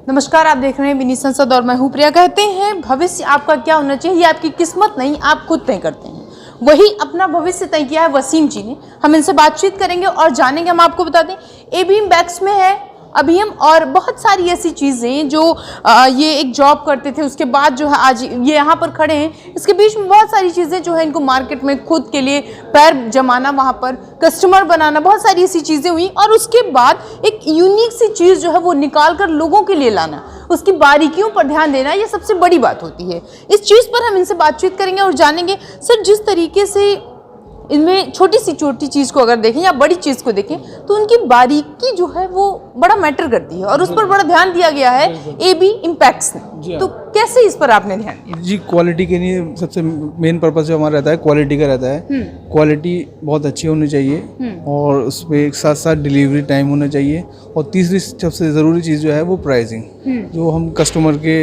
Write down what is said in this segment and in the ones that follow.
नमस्कार, आप देख रहे हैं मिनी संसद और मैं हूं प्रिया। कहते हैं भविष्य आपका क्या होना चाहिए ये आपकी किस्मत नहीं, आप खुद तय करते हैं। वही अपना भविष्य तय किया है वसीम जी ने। हम इनसे बातचीत करेंगे और जानेंगे। हम आपको बता दें एबीएम बैग्स में है अभियम और बहुत सारी ऐसी चीज़ें जो ये एक जॉब करते थे, उसके बाद जो है आज ये यहाँ पर खड़े हैं। इसके बीच में बहुत सारी चीज़ें जो है इनको मार्केट में खुद के लिए पैर जमाना, वहाँ पर कस्टमर बनाना, बहुत सारी ऐसी चीज़ें हुई और उसके बाद एक यूनिक सी चीज़ जो है वो निकाल कर लोगों के लिए लाना, उसकी बारीकियों पर ध्यान देना, ये सबसे बड़ी बात होती है। इस चीज़ पर हम इनसे बातचीत करेंगे और जानेंगे सर जिस तरीके से इनमें छोटी चीज़ को अगर देखें या बड़ी चीज़ को देखें तो उनकी बारीकी जो है वो बड़ा मैटर करती है और उस पर बड़ा ध्यान दिया गया है एबी इम्पैक्ट्स ने। तो कैसे इस पर आपने ध्यान दिया? जी, क्वालिटी के लिए सबसे मेन पर्पस जो हमारा रहता है क्वालिटी का रहता है। क्वालिटी बहुत अच्छी होनी चाहिए और उस पर एक साथ साथ डिलीवरी टाइम होना चाहिए और तीसरी सबसे ज़रूरी चीज़ जो है वो प्राइसिंग, जो हम कस्टमर के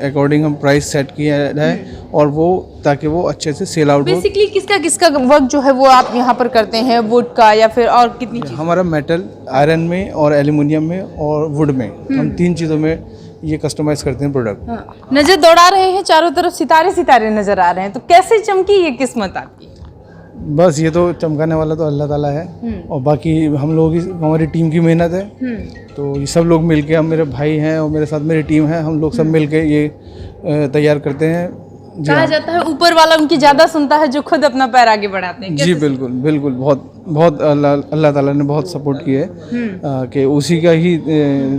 अकॉर्डिंग हम प्राइस सेट किया है और वो ताकि वो अच्छे से सेल आउट हो। बेसिकली किसका वर्क जो है वो आप यहाँ पर करते हैं, वुड का या फिर और कितनी चीज़? हमारा मेटल, आयरन में और एल्युमिनियम में और वुड में, हम 3 चीज़ों में ये कस्टमाइज करते हैं प्रोडक्ट। नजर दौड़ा रहे हैं, चारों तरफ सितारे नजर आ रहे हैं, तो कैसे चमकी ये किस्मत आपकी? बस ये तो चमकाने वाला तो अल्लाह ताला है और बाकी हम लोगों की, हमारी टीम की मेहनत है। तो ये सब लोग मिलके, हम मेरे भाई हैं और मेरे साथ मेरी टीम है, हम लोग सब मिलके ये तैयार करते हैं। कहा जाता है ऊपर वाला उनकी ज़्यादा सुनता है जो खुद अपना पैर आगे बढ़ाते हैं। जी बिल्कुल, बहुत अल्लाह ताला ने बहुत सपोर्ट किया है कि उसी का ही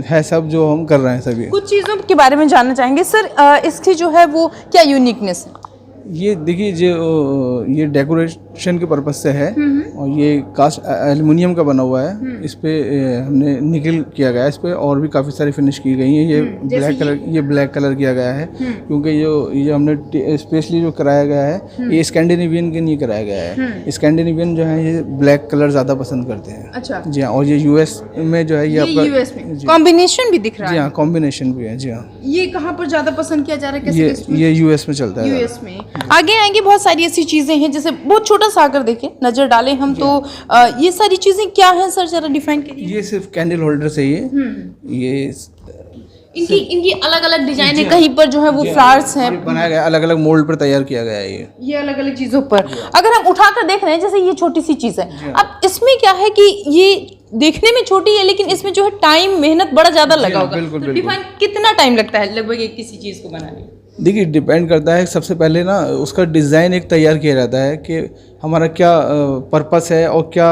है सब जो हम कर रहे हैं सभी। कुछ चीज़ों के बारे में जानना चाहेंगे सर, इसकी जो है वो क्या यूनिकनेस है? ये देखिए, जो ये डेकोरेशन के पर्पज से है और ये कास्ट एल्युमिनियम का बना हुआ है। इस पे हमने निकल किया गया है, इस पे और भी काफ़ी सारी फिनिश की गई है। ये ब्लैक कलर किया गया है क्योंकि ये हमने स्पेशली जो कराया गया है ये स्कैंडिनेवियन के नहीं कराया गया है। स्कैंडिनेवियन जो है ये ब्लैक कलर ज़्यादा पसंद करते हैं। अच्छा जी हाँ, और ये यूएस में जो है ये आपका यूएस में कॉम्बिनेशन भी दिख रहा है। जी हाँ, कॉम्बिनेशन भी है। जी हाँ, ये कहाँ पर ज़्यादा पसंद किया जा रहा है? ये यूएस में चलता है। यूएस में आगे आएंगे, बहुत सारी ऐसी चीजें हैं जैसे बहुत छोटा सा अगर देखें, नजर डालें हम तो ये सारी चीजें क्या हैं सर, जरा डिफाइन करिए। ये सिर्फ कैंडल होल्डर से ये इनकी अलग अलग डिजाइन है, कहीं पर जो है वो फ्लावर्स हैं बनाया गया, अलग अलग मोल्ड पर तैयार किया गया है ये अलग अलग चीजों पर। अगर हम उठाकर देख रहे हैं जैसे ये छोटी सी चीज है, अब इसमें क्या है कि ये देखने में छोटी है लेकिन इसमें जो है टाइम, मेहनत बड़ा ज्यादा लगा होगा। बिल्कुल। डिफाइन कितना टाइम लगता है लगभग एक किसी चीज को बनाने में? देखिए, डिपेंड करता है। सबसे पहले ना उसका डिज़ाइन एक तैयार किया जाता है कि हमारा क्या पर्पस है और क्या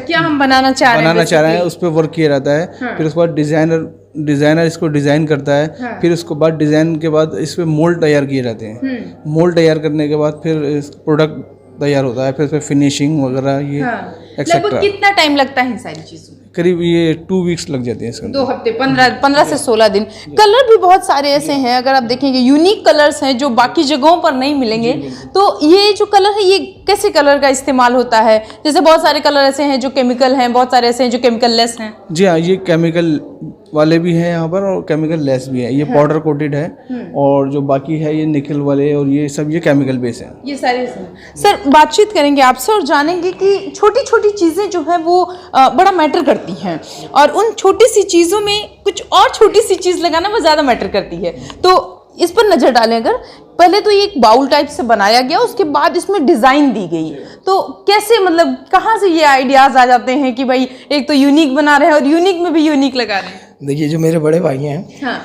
क्या हम बनाना चाह रहे हैं उस पर वर्क किया जाता है। फिर उसके बाद डिज़ाइनर इसको डिज़ाइन करता है। फिर उसके बाद डिज़ाइन के बाद इस पर मोल्ड तैयार किए जाते हैं। मोल्ड तैयार करने के बाद फिर प्रोडक्ट तैयार होता है, फिर उसमें फिनिशिंग वगैरह ये एक्सेट्रा। कितना टाइम लगता है इन सारी चीज़ों में? करीब ये 2 वीक्स लग जाते हैं इसके 2 हफ्ते, 15 से 16 दिन। कलर भी बहुत सारे ऐसे हैं, अगर आप देखेंगे यूनिक कलर्स हैं जो बाकी जगहों पर नहीं मिलेंगे। तो ये जो कलर है ये कैसे कलर का इस्तेमाल होता है? जैसे बहुत सारे कलर ऐसे हैं जो केमिकल हैं, बहुत सारे ऐसे हैं जो केमिकल लेस हैं। जी हाँ, ये केमिकल वाले भी हैं यहाँ पर और केमिकल लेस भी है। ये पाउडर कोटेड है और जो बाकी है ये निकल वाले और ये सब ये केमिकल बेस है। ये सारे सर बातचीत करेंगे आपसे और जानेंगे कि छोटी छोटी चीज़ें जो है वो बड़ा मैटर करती हैं और उन छोटी सी चीज़ों में कुछ और छोटी सी चीज़ लगाना वो ज़्यादा मैटर करती है। तो इस पर नज़र डालें अगर, पहले तो ये एक बाउल टाइप से बनाया गया, उसके बाद इसमें डिज़ाइन दी गई। तो कैसे, मतलब कहाँ से ये आइडियाज़ आ जाते हैं कि भाई एक तो यूनिक बना रहे हैं और यूनिक में भी यूनिक लगा रहे हैं? देखिए, जो मेरे बड़े भाई हैं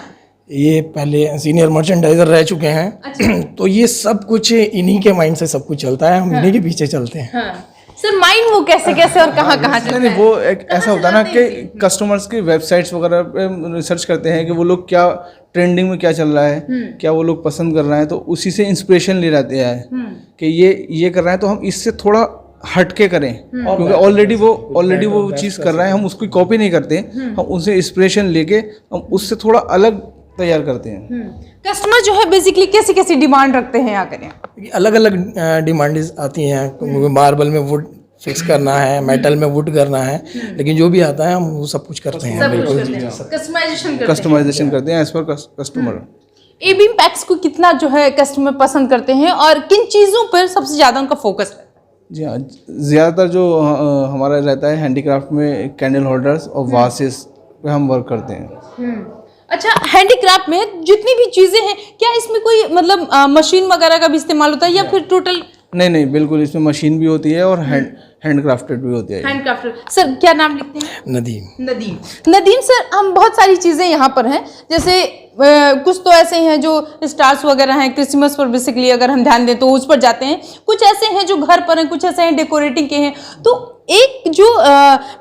ये पहले सीनियर मर्चेंडाइजर रह चुके हैं। अच्छा। तो ये सब कुछ इन्हीं के माइंड से सब कुछ चलता है, हम इन्हीं के पीछे चलते हैं। सर माइंड वो कैसे और कहाँ चलता है? वो एक ऐसा होता है ना कि कस्टमर्स की वेबसाइट्स वगैरह पे रिसर्च करते हैं कि वो लोग क्या ट्रेंडिंग में क्या चल रहा है, क्या वो लोग पसंद कर रहे हैं, तो उसी से इंस्पिरेशन ले जाते हैं कि ये कर रहे हैं तो हम इससे थोड़ा हटके करें, क्योंकि ऑलरेडी वो चीज़ कर रहे हैं, हम उसकी कॉपी नहीं करते, हम उनसे इंस्पिरेशन लेके हम उससे थोड़ा अलग तैयार करते हैं। कस्टमर जो है बेसिकली कैसी कैसी डिमांड रखते हैं आकर? अलग अलग डिमांड आती हैं, मार्बल में वुड फिक्स करना है, मेटल में वुड करना है, लेकिन जो भी आता है हम वो सब कुछ करते हैं। बिल्कुल कस्टमाइजेशन करते हैं as per customer. A beam PACS को कितना जो है कस्टमर पसंद करते हैं और किन चीज़ों पर सबसे ज़्यादा उनका फोकस है? जी हाँ, ज़्यादातर जो हमारा रहता है हैंडीक्राफ्ट में कैंडल होल्डर्स और वासेस पे हम वर्क करते हैं। अच्छा, हैंडीक्राफ्ट में जितनी भी चीज़ें हैं, क्या इसमें कोई मतलब मशीन वगैरह का भी इस्तेमाल होता है या फिर टोटल? नहीं, बिल्कुल इसमें मशीन भी होती है और हैंडक्राफ्टेड भी होती है। हैंडक्राफ्टेड। सर क्या नाम लिखते हैं? नदीम सर, हम बहुत सारी चीज़ें यहाँ पर हैं, जैसे कुछ तो ऐसे हैं जो स्टार्स वगैरह हैं, क्रिसमस पर बेसिकली अगर हम ध्यान दें तो उस पर जाते हैं, कुछ ऐसे हैं जो घर पर हैं, कुछ ऐसे हैं डेकोरेटिंग के हैं, तो एक जो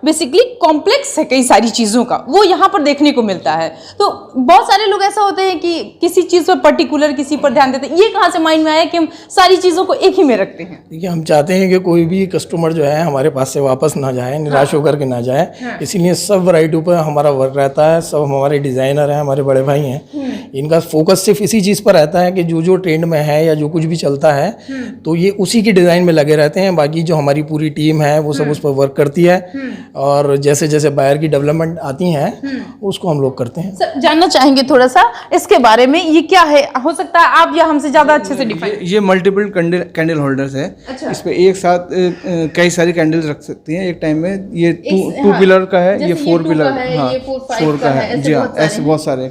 बेसिकली कॉम्प्लेक्स है कई सारी चीज़ों का, वो यहाँ पर देखने को मिलता है। तो बहुत सारे लोग ऐसा होते हैं कि किसी चीज़ पर पर्टिकुलर किसी पर ध्यान देते हैं, ये कहाँ से माइंड में आया कि हम सारी चीज़ों को एक ही में रखते हैं? देखिए, हम चाहते हैं कि कोई भी कस्टमर जो है हमारे पास से वापस ना जाए, निराश होकर के ना जाए, इसीलिए सब वैरायटी पर हमारा वर्क रहता है। सब हमारे डिज़ाइनर हैं, हमारे बड़े भाई हैं, इनका फोकस सिर्फ इसी चीज़ पर रहता है कि जो ट्रेंड में है या जो कुछ भी चलता है तो ये उसी की डिज़ाइन में लगे रहते हैं। बाकी जो हमारी पूरी टीम है वो सब उस पर वर्क करती है, और जैसे जैसे बायर की डेवलपमेंट आती हैं उसको हम लोग करते हैं। सर, जानना चाहेंगे थोड़ा सा इसके बारे में, ये क्या है? हो सकता है आप या हमसे ज़्यादा अच्छे से डिफाइन। ये मल्टीपल कैंडल होल्डर्स है। अच्छा। इस पे एक साथ कई सारी कैंडल्स रख सकती हैं एक टाइम में। ये टू पिलर का है, ये 4 पिलर, हाँ 4 का है। जी हाँ, ऐसे बहुत सारे।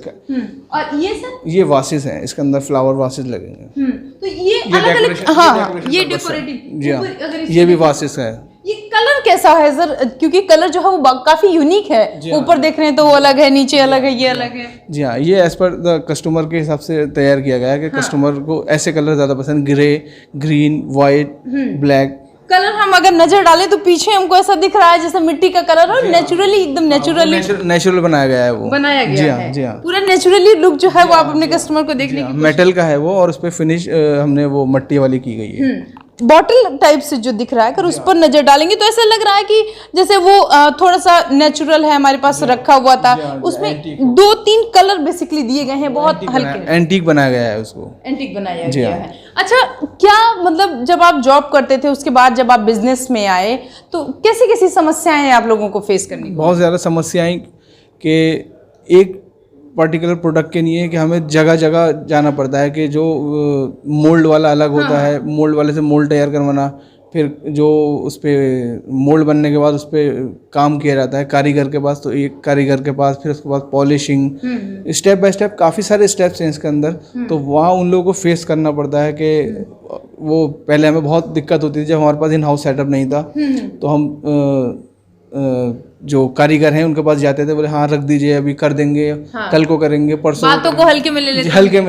और ये सर, ये वासेस हैं, इसके अंदर फ्लावर वासेस लगेंगे। तो ये अलग-अलग, हाँ ये डेकोरेटिव। जी हाँ, ये भी वासेस है। ये कलर कैसा है सर? क्योंकि कलर जो है वो काफी यूनिक है, ऊपर देख रहे हैं तो वो अलग है, नीचे अलग है, ये अलग है। जी हाँ, ये एज पर द कस्टमर के हिसाब से तैयार किया गया है कि कस्टमर को ऐसे कलर ज्यादा पसंद, grey, green, white, black. Colour हम अगर नजर डालें तो पीछे हमको ऐसा दिख रहा है जैसे मिट्टी का कलर, और नेचुरली एकदम नेचुरल बनाया गया है वो। बनाया गया है जी हाँ, पूरा नेचुरली लुक जो है वो आप अपने कस्टमर को देखने की। मेटल का है वो, और उस पे फिनिश हमने वो मट्टी वाली की गई है। बॉटल टाइप से जो दिख रहा है, अगर उस पर नजर डालेंगे तो ऐसा लग रहा है कि जैसे वो थोड़ा सा नेचुरल है, हमारे पास रखा हुआ था, उसमें 2-3 कलर बेसिकली दिए गए हैं, बहुत हल्के। एंटीक बनाया गया है उसको, एंटीक बनाया गया है। अच्छा, क्या मतलब जब आप जॉब करते थे उसके बाद जब आप बिजनेस में आए तो कैसी कैसी समस्याएं आप लोगों को फेस करनी? बहुत ज़्यादा समस्याएं कि एक पर्टिकुलर प्रोडक्ट के लिए कि हमें जगह जगह जाना पड़ता है कि जो मोल्ड वाला अलग होता है, मोल्ड वाले से मोल्ड तैयार करवाना, फिर जो उस पर मोल्ड बनने के बाद उस पर काम किया जाता है कारीगर के पास, तो एक कारीगर के पास, फिर उसके बाद पॉलिशिंग, स्टेप बाय स्टेप काफ़ी सारे स्टेप्स हैं इसके अंदर। तो वहाँ उन लोगों को फेस करना पड़ता है कि वो पहले हमें बहुत दिक्कत होती थी जब हमारे पास इन हाउस सेटअप नहीं था, तो हम जो कारीगर हैं उनके पास जाते थे, बोले हाँ रख दीजिए, अभी कर देंगे, कल को करेंगे, परसों, बातों को हल्के में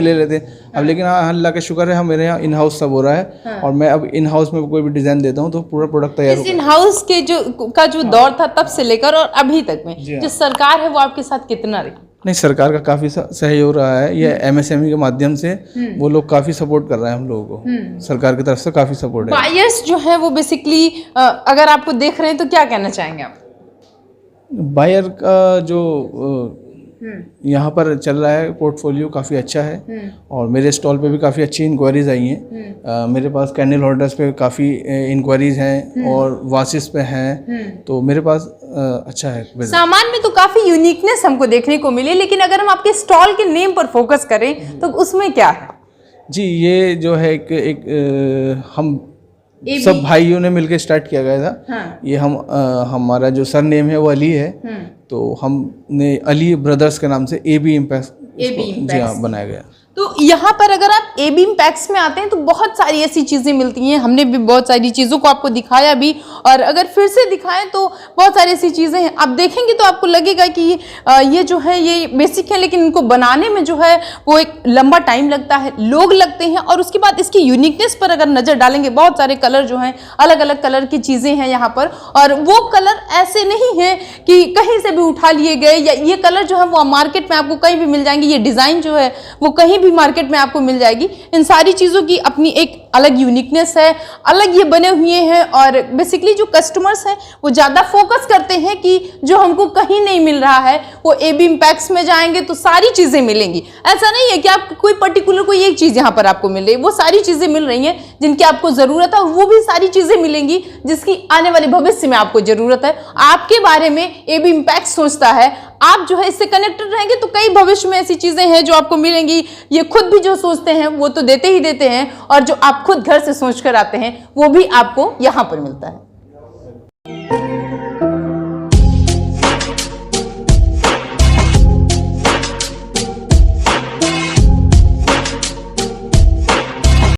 ले लेते। अब लेकिन हाँ, अल्लाह का शुक्र है, मेरे यहाँ इन हाउस सब हो रहा है, और मैं अब इन हाउस में कोई भी डिजाइन देता हूँ तो पूरा प्रोडक्ट तैयार होता है। इन हाउस के जो दौर था तब से लेकर और अभी तक में जो सरकार है वो आपके साथ कितना रही? नहीं, सरकार का काफ़ी सहयोग रहा है, ये MSME के माध्यम से वो लोग काफ़ी सपोर्ट कर रहे हैं हम लोगों को, सरकार की तरफ से काफ़ी सपोर्ट है। बायर्स जो है वो बेसिकली अगर आपको देख रहे हैं तो क्या कहना चाहेंगे आप? बायर का जो यहाँ पर चल रहा है पोर्टफोलियो काफ़ी अच्छा है, और मेरे स्टॉल पे भी काफ़ी अच्छी इंक्वायरीज आई हैं। मेरे पास कैंडल होल्डर्स पे काफ़ी इंक्वायरीज हैं और वासिस पे हैं, तो मेरे पास अच्छा है। सामान में तो काफ़ी यूनिकनेस हमको देखने को मिली, लेकिन अगर हम आपके स्टॉल के नेम पर फोकस करें तो उसमें क्या है? जी, ये जो है एक हम सब भाइयों ने मिलकर स्टार्ट किया गया था। हाँ। ये हमारा जो सर नेम है वो अली है, तो हमने अली ब्रदर्स के नाम से AB इम्पैक्ट जी हाँ बनाया गया। तो यहाँ पर अगर आप ए बीम पैक्स में आते हैं तो बहुत सारी ऐसी चीज़ें मिलती हैं, हमने भी बहुत सारी चीज़ों को आपको दिखाया भी, और अगर फिर से दिखाएं तो बहुत सारी ऐसी चीज़ें हैं। आप देखेंगे तो आपको लगेगा कि ये जो है ये बेसिक है, लेकिन इनको बनाने में जो है वो एक लंबा टाइम लगता है, लोग लगते हैं। और उसके बाद इसकी यूनिकनेस पर अगर नज़र डालेंगे, बहुत सारे कलर जो हैं, अलग अलग कलर की चीज़ें हैं यहाँ पर, और वो कलर ऐसे नहीं है कि कहीं से भी उठा लिए गए, या ये कलर जो है वो मार्केट में आपको कहीं भी मिल जाएंगे, ये डिज़ाइन जो है वो कहीं भी मार्केट में आपको मिल जाएगी। इन सारी चीज़ों की अपनी एक अलग यूनिकनेस है, अलग ये बने हुए हैं, और बेसिकली जो कस्टमर्स हैं वो ज़्यादा फोकस करते हैं कि जो हमको कहीं नहीं मिल रहा है वो ए बीम पैक्स में जाएंगे तो सारी चीज़ें मिलेंगी। ऐसा नहीं है कि आप कोई पर्टिकुलर कोई एक चीज़ यहाँ पर आपको मिल रही है, वो सारी चीज़ें मिल रही हैं जिनकी आपको ज़रूरत है, और वो भी सारी चीज़ें मिलेंगी जिसकी आने वाले भविष्य में आपको ज़रूरत है। आपके बारे में ए बीम पैक्स सोचता है, आप जो है इससे कनेक्टेड रहेंगे तो कई भविष्य में ऐसी चीज़ें हैं जो आपको मिलेंगी। ये खुद भी जो सोचते हैं वो तो देते ही देते हैं, और जो आप खुद घर से सोच कर आते हैं वो भी आपको यहाँ पर मिलता है।